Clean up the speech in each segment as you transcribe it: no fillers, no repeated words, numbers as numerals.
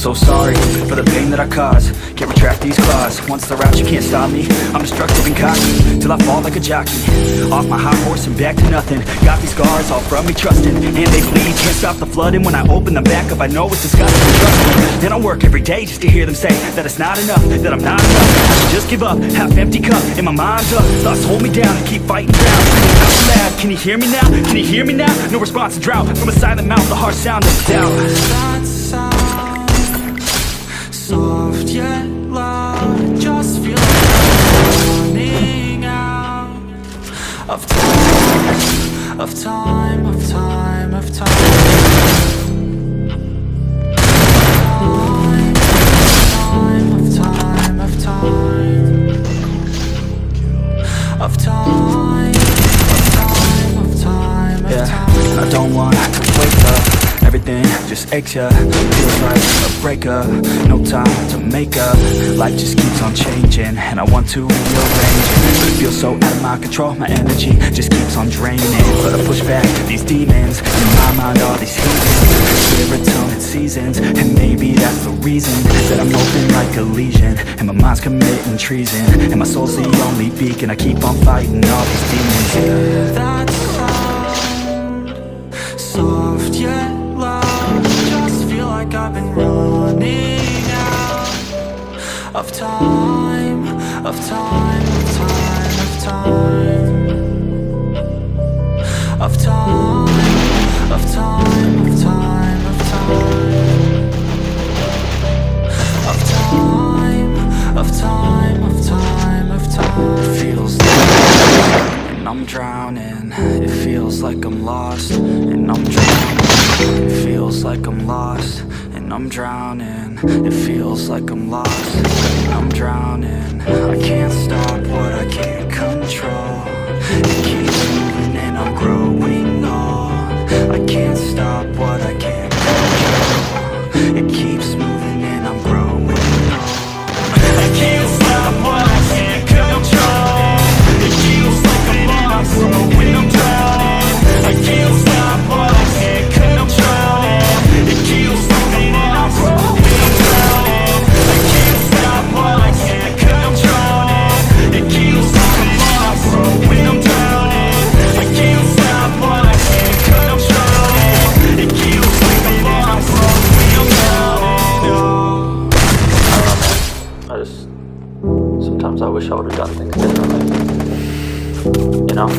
so sorry for the pain that I cause. Can't retract these claws. Once they're out you can't stop me. I'm destructive and cocky till I fall like a jockey. Off my high horse and back to nothing. Got these scars all from me trusting, and they bleed. Can't stop the flooding when I open them back up. I know it's disgusting to trust me. Then I work every day just to hear them say that it's not enough, that I'm not enough. I should just give up, half empty cup, and my mind's up. Thoughts hold me down and keep fighting drown. Out loud, can you hear me now? Can you hear me now? No response to drought from a silent mouth, the harsh sound of doubt. That sound, soft yet loud, just feel like I'm running out of time, of time, of time, of time. I don't want to wake up, everything just aches ya. Feels like a breakup, no time to make up. Life just keeps on changing, and I want to rearrange it, but it feels so out of my control. My energy just keeps on draining, but I push back these demons in my mind, all these heathens. Serotonin seasons, and maybe that's the reason that I'm open like a lesion, and my mind's committing treason, and my soul's the only beacon. I keep on fighting all these demons. Yeah, that's soft yet loud, just feel like I've been running out of time, of time, of time, of time, of time, of time, of time, of time, of time, of time, of time, of time. It feels like I'm drowning, it feels like I'm lost, and I'm drowning. It feels like I'm lost, and I'm drowning. It feels like I'm lost, and I'm drowning. I can't stop what I can't control. It keeps moving and I'm growing old. I can't stop what I can't control. It keeps moving and I'm growing old. I can't stop what I can't control. It feels like I'm lost when I'm drowning. I can't stop what I can't control. It feels like I'm lost when I'm drowning. I can't stop what I can't control. It feels like I'm lost when I'm drowning. I can't stop what I can't control. It feels like I'm lost when I'm drowning. I just sometimes I wish I would have done things differently. You know?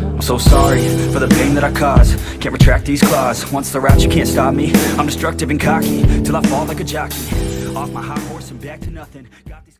I'm so sorry for the pain that I cause. Can't retract these claws. Once they're out you can't stop me. I'm destructive and cocky till I fall like a jockey. Off my high horse and back to nothing. Got these